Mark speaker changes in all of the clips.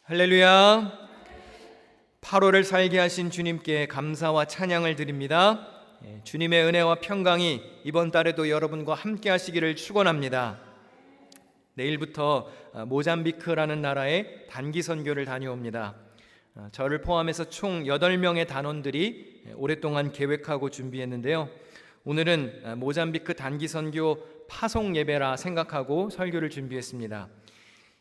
Speaker 1: 할렐루야. 8월을 살게 하신 주님께 감사와 찬양을 드립니다. 주님의 은혜와 평강이 이번 달에도 여러분과 함께 하시기를 축원합니다. 내일부터 모잠비크라는 나라에 단기 선교를 다녀옵니다. 저를 포함해서 총 8명의 단원들이 오랫동안 계획하고 준비했는데요. 오늘은 모잠비크 단기 선교 파송 예배라 생각하고 설교를 준비했습니다.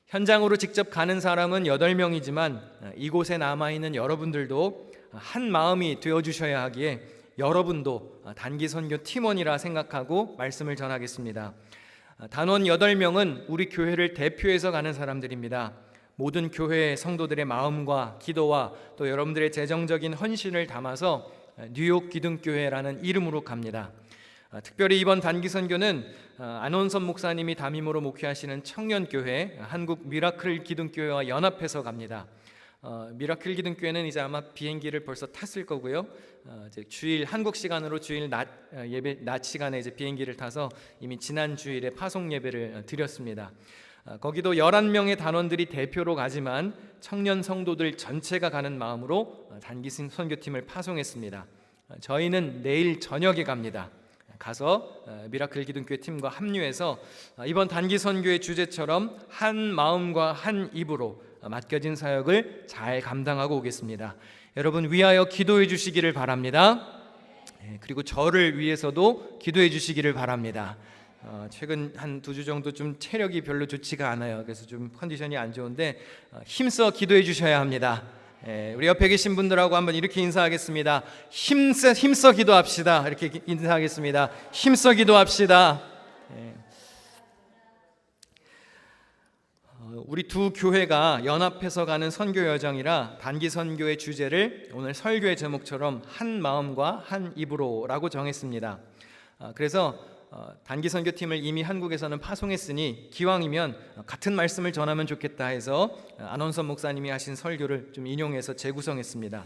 Speaker 1: 현장으로 직접 가는 사람은 8명이지만 이곳에 남아있는 여러분들도 한 마음이 되어주셔야 하기에 여러분도 단기 선교 팀원이라 생각하고 말씀을 전하겠습니다. 단원 8명은 우리 교회를 대표해서 가는 사람들입니다. 모든 교회 성도들의 마음과 기도와 또 여러분들의 재정적인 헌신을 담아서 뉴욕 기둥교회라는 이름으로 갑니다. 특별히 이번 단기 선교는 안원선 목사님이 담임으로 목회하시는 청년교회 한국 미라클 기둥교회와 연합해서 갑니다. 미라클 기둥교회는 이제 아마 비행기를 벌써 탔을 거고요. 이제 주일 한국 시간으로 주일 낮 시간에 이제 비행기를 타서 이미 지난 주일에 파송 예배를 드렸습니다. 거기도 11명의 단원들이 대표로 가지만 청년 성도들 전체가 가는 마음으로 단기 선교팀을 파송했습니다. 저희는 내일 저녁에 갑니다. 가서 미라클 기둥교회 팀과 합류해서 이번 단기 선교의 주제처럼 한 마음과 한 입으로 맡겨진 사역을 잘 감당하고 오겠습니다. 여러분 위하여 기도해 주시기를 바랍니다. 그리고 저를 위해서도 기도해 주시기를 바랍니다. 최근 한 2주 정도 좀 체력이 별로 좋지가 않아요. 그래서 좀 컨디션이 안 좋은데 힘써 기도해 주셔야 합니다. 우리 옆에 계신 분들하고 한번 이렇게 인사하겠습니다. 힘써 기도합시다. 이렇게 인사하겠습니다. 힘써 기도합시다. 우리 두 교회가 연합해서 가는 선교 여정이라 단기 선교의 주제를 오늘 설교의 제목처럼 한 마음과 한 입으로라고 정했습니다. 그래서 단기 선교팀을 이미 한국에서는 파송했으니 기왕이면 같은 말씀을 전하면 좋겠다 해서 안원선 목사님이 하신 설교를 좀 인용해서 재구성했습니다.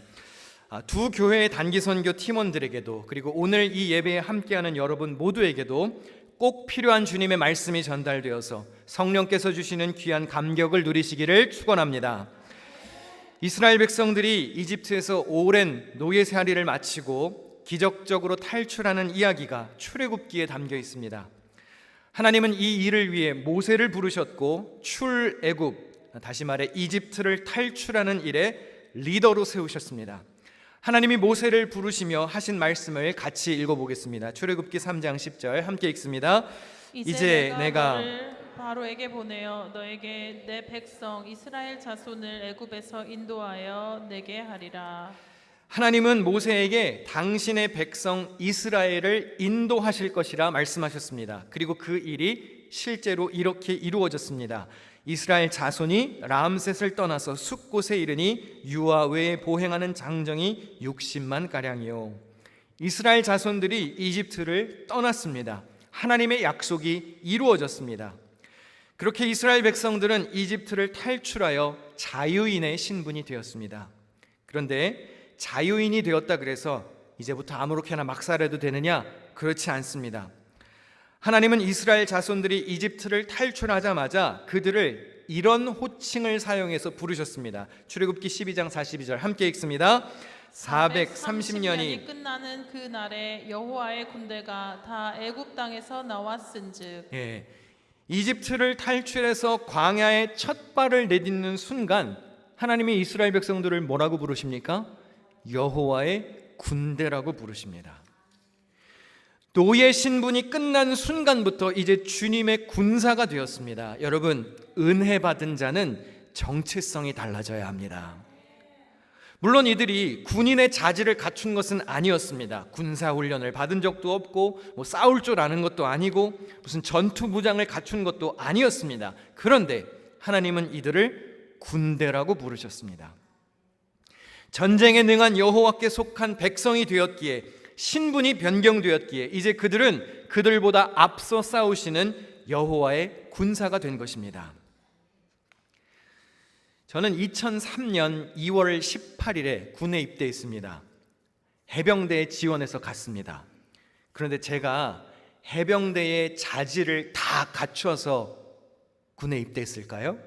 Speaker 1: 두 교회의 단기 선교 팀원들에게도 그리고 오늘 이 예배에 함께하는 여러분 모두에게도 꼭 필요한 주님의 말씀이 전달되어서 성령께서 주시는 귀한 감격을 누리시기를 축원합니다. 이스라엘 백성들이 이집트에서 오랜 노예살이를 마치고 기적적으로 탈출하는 이야기가 출애굽기에 담겨 있습니다. 하나님은 이 일을 위해 모세를 부르셨고 출애굽, 다시 말해 이집트를 탈출하는 일에 리더로 세우셨습니다. 하나님이 모세를 부르시며 하신 말씀을 같이 읽어보겠습니다. 출애굽기 3장 10절 함께 읽습니다. 이제 내가
Speaker 2: 바로에게 보내어 너에게 내 백성 이스라엘 자손을 애굽에서 인도하여 내게 하리라.
Speaker 1: 하나님은 모세에게 당신의 백성 이스라엘을 인도하실 것이라 말씀하셨습니다. 그리고 그 일이 실제로 이렇게 이루어졌습니다. 이스라엘 자손이 람셋을 떠나서 숲곳에 이르니 유아 외에 보행하는 장정이 60만 가량이요. 이스라엘 자손들이 이집트를 떠났습니다. 하나님의 약속이 이루어졌습니다. 그렇게 이스라엘 백성들은 이집트를 탈출하여 자유인의 신분이 되었습니다. 그런데 자유인이 되었다 그래서 이제부터 아무렇게나 막 살아도 되느냐? 그렇지 않습니다. 하나님은 이스라엘 자손들이 이집트를 탈출하자마자 그들을 이런 호칭을 사용해서 부르셨습니다. 출애굽기 12장 42절 함께 읽습니다. 430년이
Speaker 2: 끝나는 그 날에 여호와의 군대가 다 애굽 땅에서 나왔은즉.
Speaker 1: 이집트를 탈출해서 광야에 첫 발을 내딛는 순간 하나님이 이스라엘 백성들을 뭐라고 부르십니까? 여호와의 군대라고 부르십니다. 노예 신분이 끝난 순간부터 이제 주님의 군사가 되었습니다. 여러분, 은혜 받은 자는 정체성이 달라져야 합니다. 물론 이들이 군인의 자질을 갖춘 것은 아니었습니다. 군사 훈련을 받은 적도 없고 싸울 줄 아는 것도 아니고 무슨 전투 무장을 갖춘 것도 아니었습니다. 그런데 하나님은 이들을 군대라고 부르셨습니다. 전쟁에 능한 여호와께 속한 백성이 되었기에 신분이 변경되었기에 이제 그들은 그들보다 앞서 싸우시는 여호와의 군사가 된 것입니다. 저는 2003년 2월 18일에 군에 입대했습니다. 해병대에 지원해서 갔습니다. 그런데 제가 해병대의 자질을 다 갖춰서 군에 입대했을까요?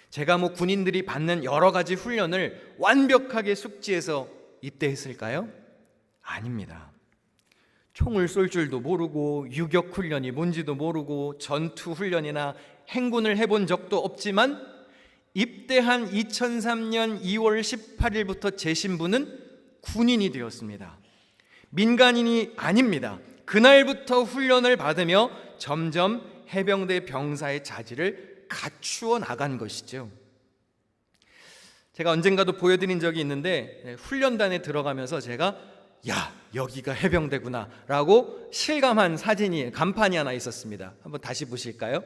Speaker 1: 제가 군인들이 받는 여러 가지 훈련을 완벽하게 숙지해서 입대했을까요? 아닙니다. 총을 쏠 줄도 모르고 유격 훈련이 뭔지도 모르고 전투 훈련이나 행군을 해본 적도 없지만 입대한 2003년 2월 18일부터 제 신분은 군인이 되었습니다. 민간인이 아닙니다. 그날부터 훈련을 받으며 점점 해병대 병사의 자질을 갖추어 나간 것이죠. 제가 언젠가도 보여드린 적이 있는데 훈련단에 들어가면서 제가 야, 여기가 해병대구나 라고 실감한 사진이 간판이 하나 있었습니다. 한번 다시 보실까요?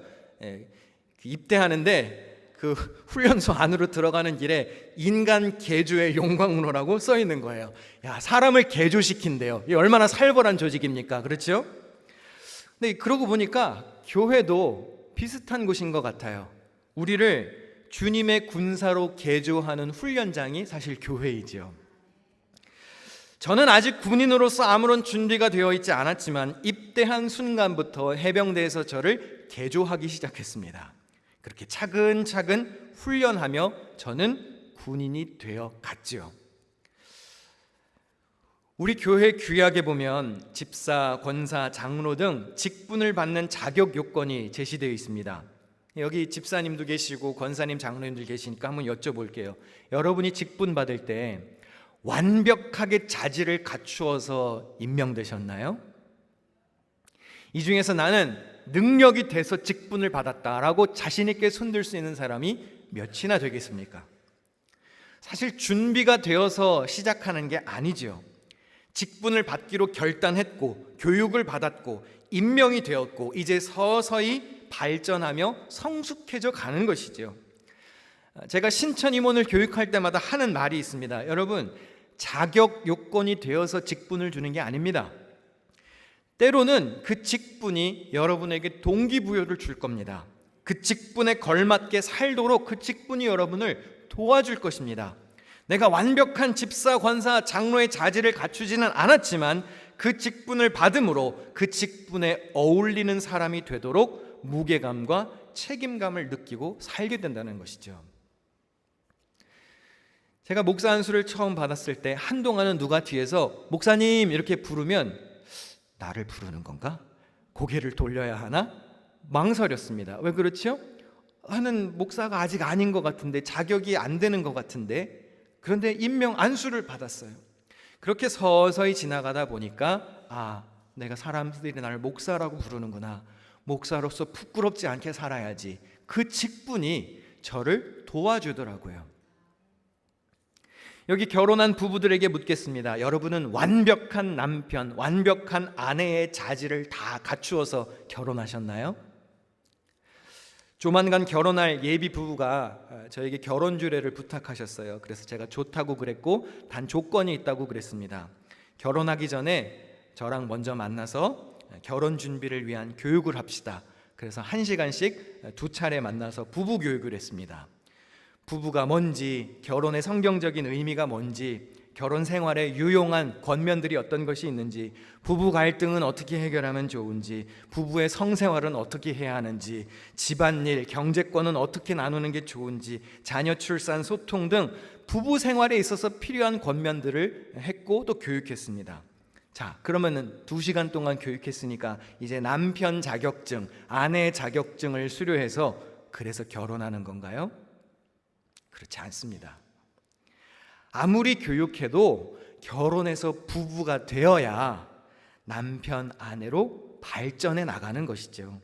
Speaker 1: 입대하는데 그 훈련소 안으로 들어가는 길에 인간 개조의 용광로라고 써 있는 거예요. 야, 사람을 개조시킨대요. 이게 얼마나 살벌한 조직입니까? 그렇죠? 근데 그러고 보니까 교회도 비슷한 곳인 것 같아요. 우리를 주님의 군사로 개조하는 훈련장이 사실 교회이지요. 저는 아직 군인으로서 아무런 준비가 되어 있지 않았지만 입대한 순간부터 해병대에서 저를 개조하기 시작했습니다. 그렇게 차근차근 훈련하며 저는 군인이 되어 갔지요. 우리 교회 규약에 보면 집사, 권사, 장로 등 직분을 받는 자격 요건이 제시되어 있습니다. 여기 집사님도 계시고 권사님, 장로님들 계시니까 한번 여쭤볼게요. 여러분이 직분 받을 때 완벽하게 자질을 갖추어서 임명되셨나요? 이 중에서 나는 능력이 돼서 직분을 받았다라고 자신 있게 손들 수 있는 사람이 몇이나 되겠습니까? 사실 준비가 되어서 시작하는 게 아니지요. 직분을 받기로 결단했고 교육을 받았고 임명이 되었고 이제 서서히 발전하며 성숙해져 가는 것이죠. 제가 신천 임원을 교육할 때마다 하는 말이 있습니다. 여러분, 자격 요건이 되어서 직분을 주는 게 아닙니다. 때로는 그 직분이 여러분에게 동기부여를 줄 겁니다. 그 직분에 걸맞게 살도록 그 직분이 여러분을 도와줄 것입니다. 내가 완벽한 집사, 권사, 장로의 자질을 갖추지는 않았지만 그 직분을 받음으로 그 직분에 어울리는 사람이 되도록 무게감과 책임감을 느끼고 살게 된다는 것이죠. 제가 목사 안수를 처음 받았을 때 한동안은 누가 뒤에서 목사님 이렇게 부르면 나를 부르는 건가? 고개를 돌려야 하나? 망설였습니다. 왜 그렇죠? 하는 목사가 아직 아닌 것 같은데, 자격이 안 되는 것 같은데, 그런데 임명 안수를 받았어요. 그렇게 서서히 지나가다 보니까 내가 사람들이 나를 목사라고 부르는구나. 목사로서 부끄럽지 않게 살아야지. 그 직분이 저를 도와주더라고요. 여기 결혼한 부부들에게 묻겠습니다. 여러분은 완벽한 남편, 완벽한 아내의 자질을 다 갖추어서 결혼하셨나요? 조만간 결혼할 예비 부부가 저에게 결혼 주례를 부탁하셨어요. 그래서 제가 좋다고 그랬고 단 조건이 있다고 그랬습니다. 결혼하기 전에 저랑 먼저 만나서 결혼 준비를 위한 교육을 합시다. 그래서 1시간씩 2차례 만나서 부부 교육을 했습니다. 부부가 뭔지, 결혼의 성경적인 의미가 뭔지, 결혼 생활에 유용한 권면들이 어떤 것이 있는지, 부부 갈등은 어떻게 해결하면 좋은지, 부부의 성생활은 어떻게 해야 하는지, 집안일, 경제권은 어떻게 나누는 게 좋은지, 자녀 출산, 소통 등 부부 생활에 있어서 필요한 권면들을 했고 또 교육했습니다. 자, 그러면은 2시간 동안 교육했으니까 이제 남편 자격증, 아내 자격증을 수료해서 그래서 결혼하는 건가요? 그렇지 않습니다. 아무리 교육해도 결혼해서 부부가 되어야 남편, 아내로 발전해 나가는 것이죠.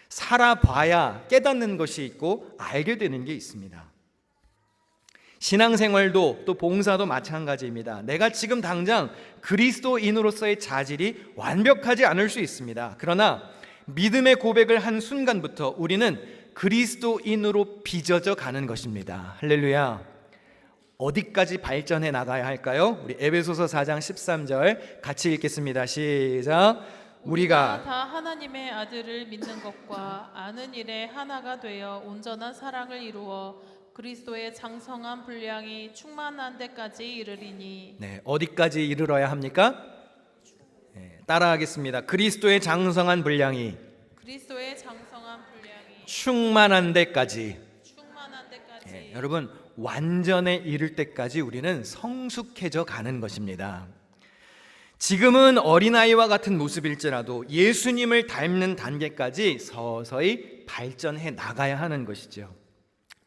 Speaker 1: 살아봐야 깨닫는 것이 있고 알게 되는 게 있습니다. 신앙생활도 또 봉사도 마찬가지입니다. 내가 지금 당장 그리스도인으로서의 자질이 완벽하지 않을 수 있습니다. 그러나 믿음의 고백을 한 순간부터 우리는 그리스도인으로 빚어져 가는 것입니다. 할렐루야. 어디까지 발전해 나가야 할까요? 우리 에베소서 4장 13절 같이 읽겠습니다. 시작. 우리가
Speaker 2: 다 하나님의 아들을 믿는 것과 아는 일에 하나가 되어 온전한 사랑을 이루어 그리스도의 장성한 분량이 충만한 데까지 이르리니.
Speaker 1: 네, 어디까지 이르러야 합니까? 네, 따라하겠습니다. 그리스도의 장성한 분량이
Speaker 2: 그리스도의 장성한 분량이
Speaker 1: 충만한 데까지 여러분, 완전에 이를 때까지 우리는 성숙해져 가는 것입니다. 지금은 어린아이와 같은 모습일지라도 예수님을 닮는 단계까지 서서히 발전해 나가야 하는 것이죠.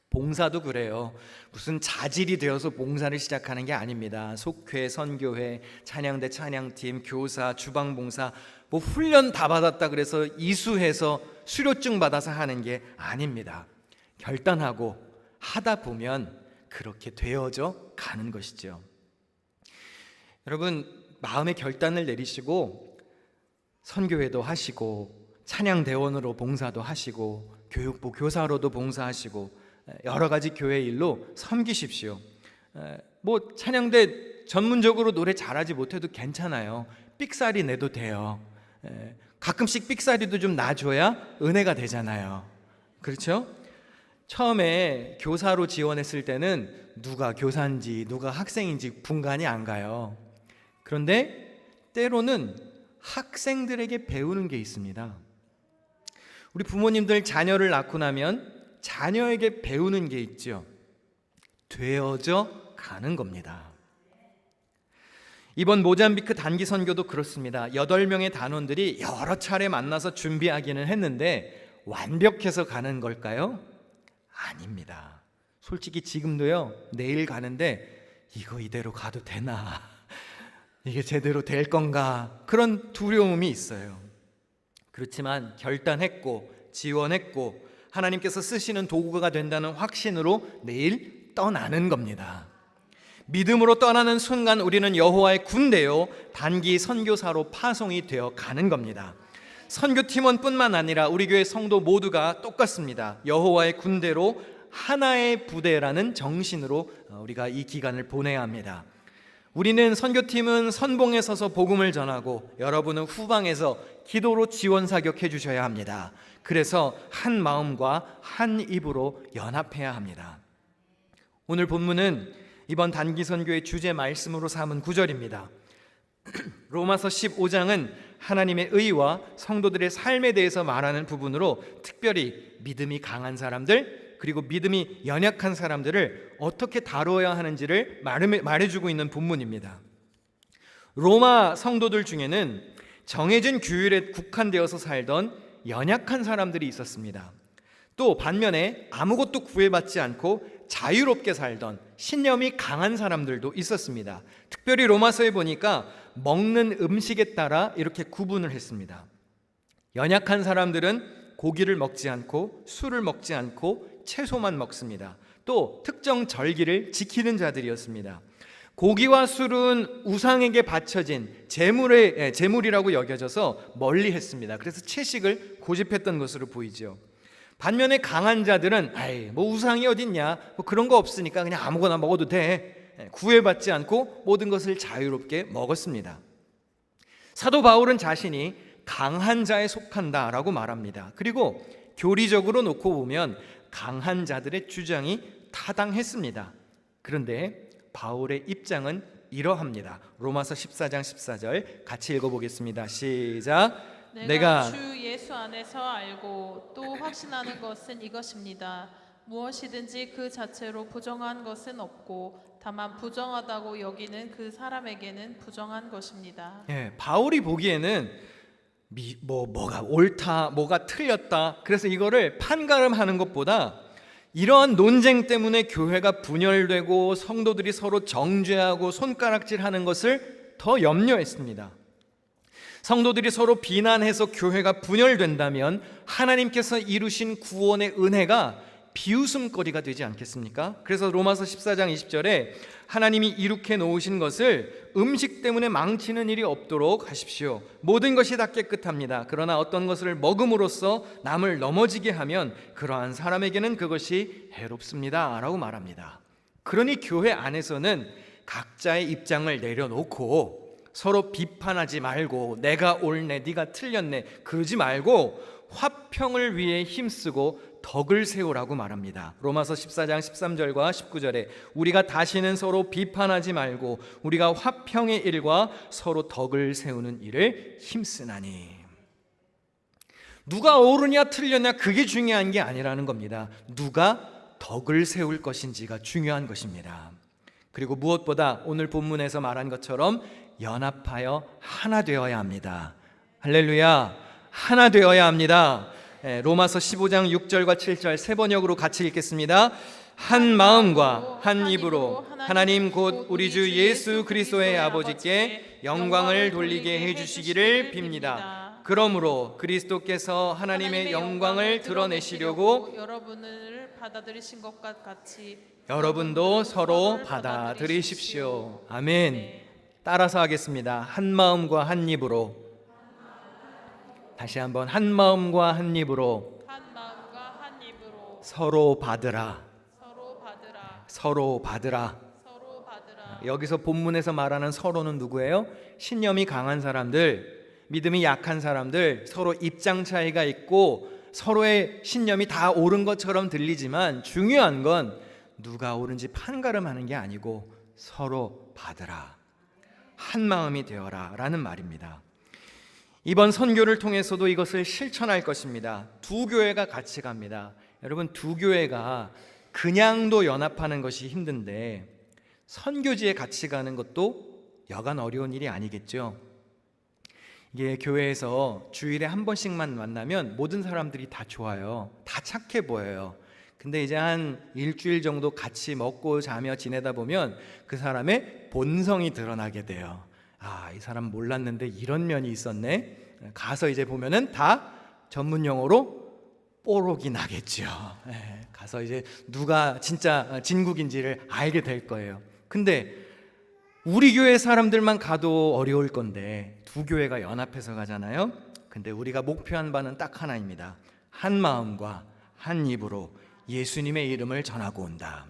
Speaker 1: 봉사도 그래요. 무슨 자질이 되어서 봉사를 시작하는 게 아닙니다. 속회, 선교회, 찬양대, 찬양팀, 교사, 주방봉사, 뭐 훈련 다 받았다 그래서 이수해서 수료증 받아서 하는 게 아닙니다. 결단하고 하다 보면 그렇게 되어져 가는 것이죠. 여러분, 마음의 결단을 내리시고 선교회도 하시고 찬양대원으로 봉사도 하시고 교육부 교사로도 봉사하시고 여러 가지 교회 일로 섬기십시오. 뭐 찬양대 전문적으로 노래 잘하지 못해도 괜찮아요. 삑사리 내도 돼요. 가끔씩 삑사리도 좀 놔줘야 은혜가 되잖아요. 그렇죠? 처음에 교사로 지원했을 때는 누가 교사인지 누가 학생인지 분간이 안 가요. 그런데 때로는 학생들에게 배우는 게 있습니다. 우리 부모님들 자녀를 낳고 나면 자녀에게 배우는 게 있죠. 되어져 가는 겁니다. 이번 모잠비크 단기 선교도 그렇습니다. 8명의 단원들이 여러 차례 만나서 준비하기는 했는데 완벽해서 가는 걸까요? 아닙니다. 솔직히 지금도요, 내일 가는데 이거 이대로 가도 되나? 이게 제대로 될 건가? 그런 두려움이 있어요. 그렇지만 결단했고 지원했고 하나님께서 쓰시는 도구가 된다는 확신으로 내일 떠나는 겁니다. 믿음으로 떠나는 순간 우리는 여호와의 군대요 단기 선교사로 파송이 되어 가는 겁니다. 선교팀원뿐만 아니라 우리 교회 성도 모두가 똑같습니다. 여호와의 군대로 하나의 부대라는 정신으로 우리가 이 기간을 보내야 합니다. 우리는 선교팀은 선봉에 서서 복음을 전하고 여러분은 후방에서 기도로 지원 사격해 주셔야 합니다. 그래서 한 마음과 한 입으로 연합해야 합니다. 오늘 본문은 이번 단기 선교의 주제 말씀으로 삼은 9절입니다. 로마서 15장은 하나님의 의와 성도들의 삶에 대해서 말하는 부분으로 특별히 믿음이 강한 사람들 그리고 믿음이 연약한 사람들을 어떻게 다루어야 하는지를 말해주고 있는 본문입니다. 로마 성도들 중에는 정해진 규율에 국한되어서 살던 연약한 사람들이 있었습니다. 또 반면에 아무것도 구애받지 않고 자유롭게 살던 신념이 강한 사람들도 있었습니다. 특별히 로마서에 보니까 먹는 음식에 따라 이렇게 구분을 했습니다. 연약한 사람들은 고기를 먹지 않고 술을 먹지 않고 채소만 먹습니다. 또 특정 절기를 지키는 자들이었습니다. 고기와 술은 우상에게 바쳐진 제물이라고 여겨져서 멀리 했습니다. 그래서 채식을 고집했던 것으로 보이죠. 반면에 강한 자들은 뭐 우상이 어딨냐, 뭐 그런 거 없으니까 그냥 아무거나 먹어도 돼, 구애받지 않고 모든 것을 자유롭게 먹었습니다. 사도 바울은 자신이 강한 자에 속한다라고 말합니다. 그리고 교리적으로 놓고 보면 강한 자들의 주장이 타당했습니다. 그런데 바울의 입장은 이러합니다. 로마서 14장 14절 같이 읽어보겠습니다. 시작.
Speaker 2: 내가 주 예수 안에서 알고 또 확신하는 것은 이것입니다. 무엇이든지 그 자체로 부정한 것은 없고 다만 부정하다고 여기는 그 사람에게는 부정한 것입니다.
Speaker 1: 바울이 보기에는 뭐가 옳다, 뭐가 틀렸다, 그래서 이거를 판가름하는 것보다 이러한 논쟁 때문에 교회가 분열되고 성도들이 서로 정죄하고 손가락질하는 것을 더 염려했습니다. 성도들이 서로 비난해서 교회가 분열된다면 하나님께서 이루신 구원의 은혜가 비웃음거리가 되지 않겠습니까? 그래서 로마서 14장 20절에 하나님이 이룩해 놓으신 것을 음식 때문에 망치는 일이 없도록 하십시오. 모든 것이 다 깨끗합니다. 그러나 어떤 것을 먹음으로써 남을 넘어지게 하면 그러한 사람에게는 그것이 해롭습니다 라고 말합니다. 그러니 교회 안에서는 각자의 입장을 내려놓고 서로 비판하지 말고 내가 옳네 네가 틀렸네 그러지 말고 화평을 위해 힘쓰고 덕을 세우라고 말합니다. 로마서 14장 13절과 19절에 우리가 다시는 서로 비판하지 말고 우리가 화평의 일과 서로 덕을 세우는 일을 힘쓰나니. 누가 옳으냐 틀렸냐 그게 중요한 게 아니라는 겁니다. 누가 덕을 세울 것인지가 중요한 것입니다. 그리고 무엇보다 오늘 본문에서 말한 것처럼 연합하여 하나 되어야 합니다. 할렐루야, 하나 되어야 합니다. 로마서 15장 6절과 7절 세 번역으로 같이 읽겠습니다. 한 마음과 한 입으로 하나님 곧 우리 주 예수 그리스도의 아버지께 영광을 돌리게 해주시기를 빕니다. 그러므로 그리스도께서 하나님의 영광을 드러내시려고
Speaker 2: 여러분을 받아들이신 것과 같이
Speaker 1: 여러분도 서로 받아들이십시오. 아멘. 따라서 하겠습니다. 한 마음과 한 입으로. 다시 한번 한 마음과 한 입으로 서로 받으라. 서로 받으라. 여기서 본문에서 말하는 서로는 누구예요? 신념이 강한 사람들, 믿음이 약한 사람들, 서로 입장 차이가 있고 서로의 신념이 다 옳은 것처럼 들리지만 중요한 건 누가 옳은지 판가름하는 게 아니고 서로 받으라. 한 마음이 되어라 라는 말입니다. 이번 선교를 통해서도 이것을 실천할 것입니다. 두 교회가 같이 갑니다. 여러분, 두 교회가 그냥도 연합하는 것이 힘든데 선교지에 같이 가는 것도 여간 어려운 일이 아니겠죠. 이게 교회에서 주일에 한 번씩만 만나면 모든 사람들이 다 좋아요. 다 착해 보여요. 근데 이제 한 일주일 정도 같이 먹고 자며 지내다 보면 그 사람의 본성이 드러나게 돼요. 아, 이 사람 몰랐는데 이런 면이 있었네. 가서 이제 보면은 다 전문 용어로 뽀록이 나겠죠. 가서 이제 누가 진짜 진국인지를 알게 될 거예요. 근데 우리 교회 사람들만 가도 어려울 건데 두 교회가 연합해서 가잖아요. 근데 우리가 목표한 바는 딱 하나입니다. 한 마음과 한 입으로 예수님의 이름을 전하고 온다.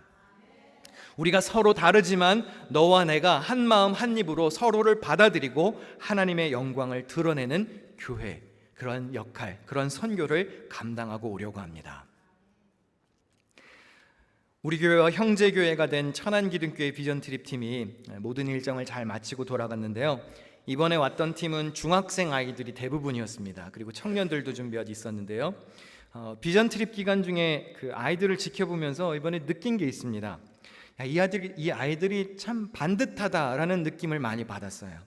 Speaker 1: 우리가 서로 다르지만 너와 내가 한 마음 한 입으로 서로를 받아들이고 하나님의 영광을 드러내는 교회, 그런 역할, 그런 선교를 감당하고 오려고 합니다. 우리 교회와 형제 교회가 된 천안기둥교회 비전 트립 팀이 모든 일정을 잘 마치고 돌아갔는데요. 이번에 왔던 팀은 중학생 아이들이 대부분이었습니다. 그리고 청년들도 좀 몇 있었는데요. 비전 트립 기간 중에 그 아이들을 지켜보면서 이번에 느낀 게 있습니다. 이 아이들이 참 반듯하다라는 느낌을 많이 받았어요.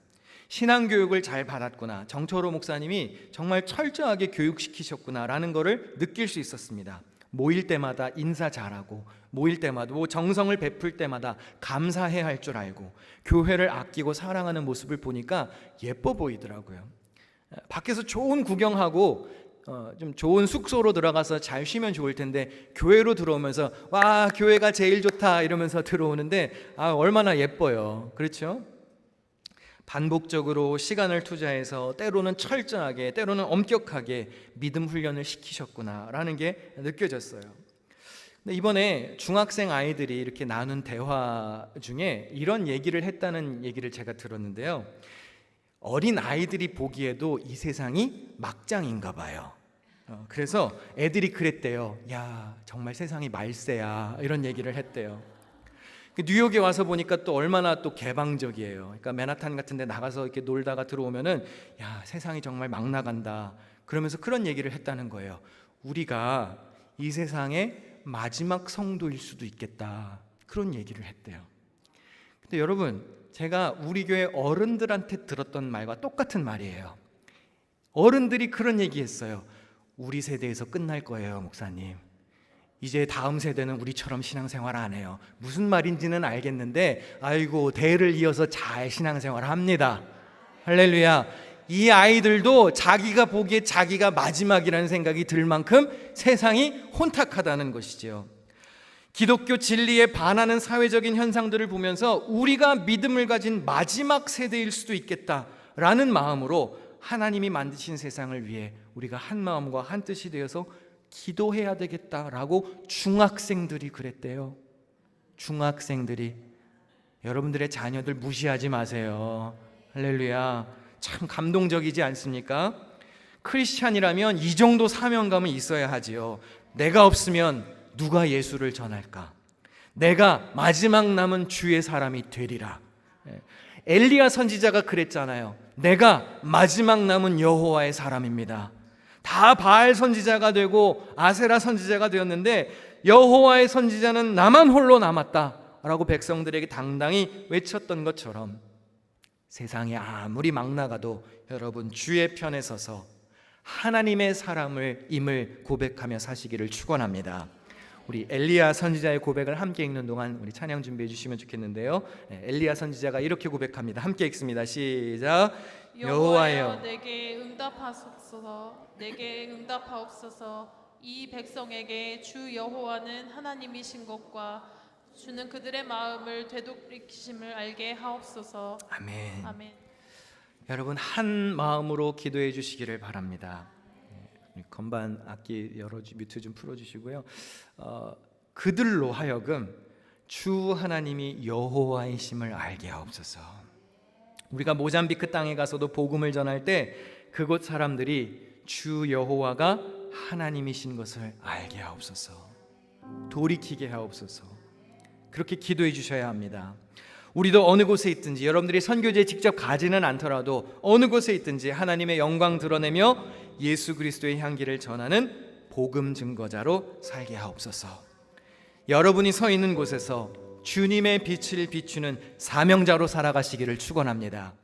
Speaker 1: 신앙교육을 잘 받았구나, 정철호 목사님이 정말 철저하게 교육시키셨구나라는 것을 느낄 수 있었습니다. 모일 때마다 인사 잘하고, 모일 때마다 정성을 베풀 때마다 감사해야 할 줄 알고, 교회를 아끼고 사랑하는 모습을 보니까 예뻐 보이더라고요. 밖에서 좋은 구경하고 좀 좋은 숙소로 들어가서 잘 쉬면 좋을 텐데 교회로 들어오면서 와, 교회가 제일 좋다 이러면서 들어오는데 얼마나 예뻐요. 그렇죠? 반복적으로 시간을 투자해서 때로는 철저하게, 때로는 엄격하게 믿음 훈련을 시키셨구나라는 게 느껴졌어요. 근데 이번에 중학생 아이들이 이렇게 나눈 대화 중에 이런 얘기를 했다는 얘기를 제가 들었는데요. 어린 아이들이 보기에도 이 세상이 막장인가 봐요. 그래서 애들이 그랬대요. 야, 정말 세상이 말세야, 이런 얘기를 했대요. 뉴욕에 와서 보니까 또 얼마나 또 개방적이에요. 그러니까 맨하탄 같은 데 나가서 이렇게 놀다가 들어오면은 야, 세상이 정말 막 나간다, 그러면서 그런 얘기를 했다는 거예요. 우리가 이 세상의 마지막 성도일 수도 있겠다, 그런 얘기를 했대요. 근데 여러분, 제가 우리 교회 어른들한테 들었던 말과 똑같은 말이에요. 어른들이 그런 얘기했어요. 우리 세대에서 끝날 거예요, 목사님. 이제 다음 세대는 우리처럼 신앙생활 안 해요. 무슨 말인지는 알겠는데 아이고, 대를 이어서 잘 신앙생활 합니다. 할렐루야. 이 아이들도 자기가 보기에 자기가 마지막이라는 생각이 들 만큼 세상이 혼탁하다는 것이죠. 기독교 진리에 반하는 사회적인 현상들을 보면서 우리가 믿음을 가진 마지막 세대일 수도 있겠다라는 마음으로 하나님이 만드신 세상을 위해 우리가 한 마음과 한 뜻이 되어서 기도해야 되겠다라고 중학생들이 그랬대요. 중학생들이. 여러분들의 자녀들 무시하지 마세요. 할렐루야. 참 감동적이지 않습니까? 크리스찬이라면 이 정도 사명감은 있어야 하지요. 내가 없으면 누가 예수를 전할까? 내가 마지막 남은 주의 사람이 되리라. 엘리야 선지자가 그랬잖아요. 내가 마지막 남은 여호와의 사람입니다. 다 바알 선지자가 되고 아세라 선지자가 되었는데 여호와의 선지자는 나만 홀로 남았다라고 백성들에게 당당히 외쳤던 것처럼 세상에 아무리 막 나가도 여러분 주의 편에 서서 하나님의 사람을 임을 고백하며 사시기를 축원합니다. 우리 엘리야 선지자의 고백을 함께 읽는 동안 우리 찬양 준비해 주시면 좋겠는데요. 엘리야 선지자가 이렇게 고백합니다. 함께 읽습니다. 시작. 여호와여
Speaker 2: 내게 응답하옵소서. 내게 응답하옵소서. 이 백성에게 주 여호와는 하나님이신 것과 주는 그들의 마음을 되돌이키심을 알게 하옵소서.
Speaker 1: 아멘.
Speaker 2: 아멘.
Speaker 1: 여러분 한 마음으로 기도해 주시기를 바랍니다. 건반 악기 뮤트 좀 풀어주시고요. 그들로 하여금 주 하나님이 여호와이심을 알게 하옵소서. 우리가 모잠비크 땅에 가서도 복음을 전할 때 그곳 사람들이 주 여호와가 하나님이신 것을 알게 하옵소서. 돌이키게 하옵소서. 그렇게 기도해 주셔야 합니다. 우리도 어느 곳에 있든지 여러분들이 선교지에 직접 가지는 않더라도 어느 곳에 있든지 하나님의 영광 드러내며 예수 그리스도의 향기를 전하는 복음 증거자로 살게 하옵소서. 여러분이 서 있는 곳에서 주님의 빛을 비추는 사명자로 살아가시기를 축원합니다.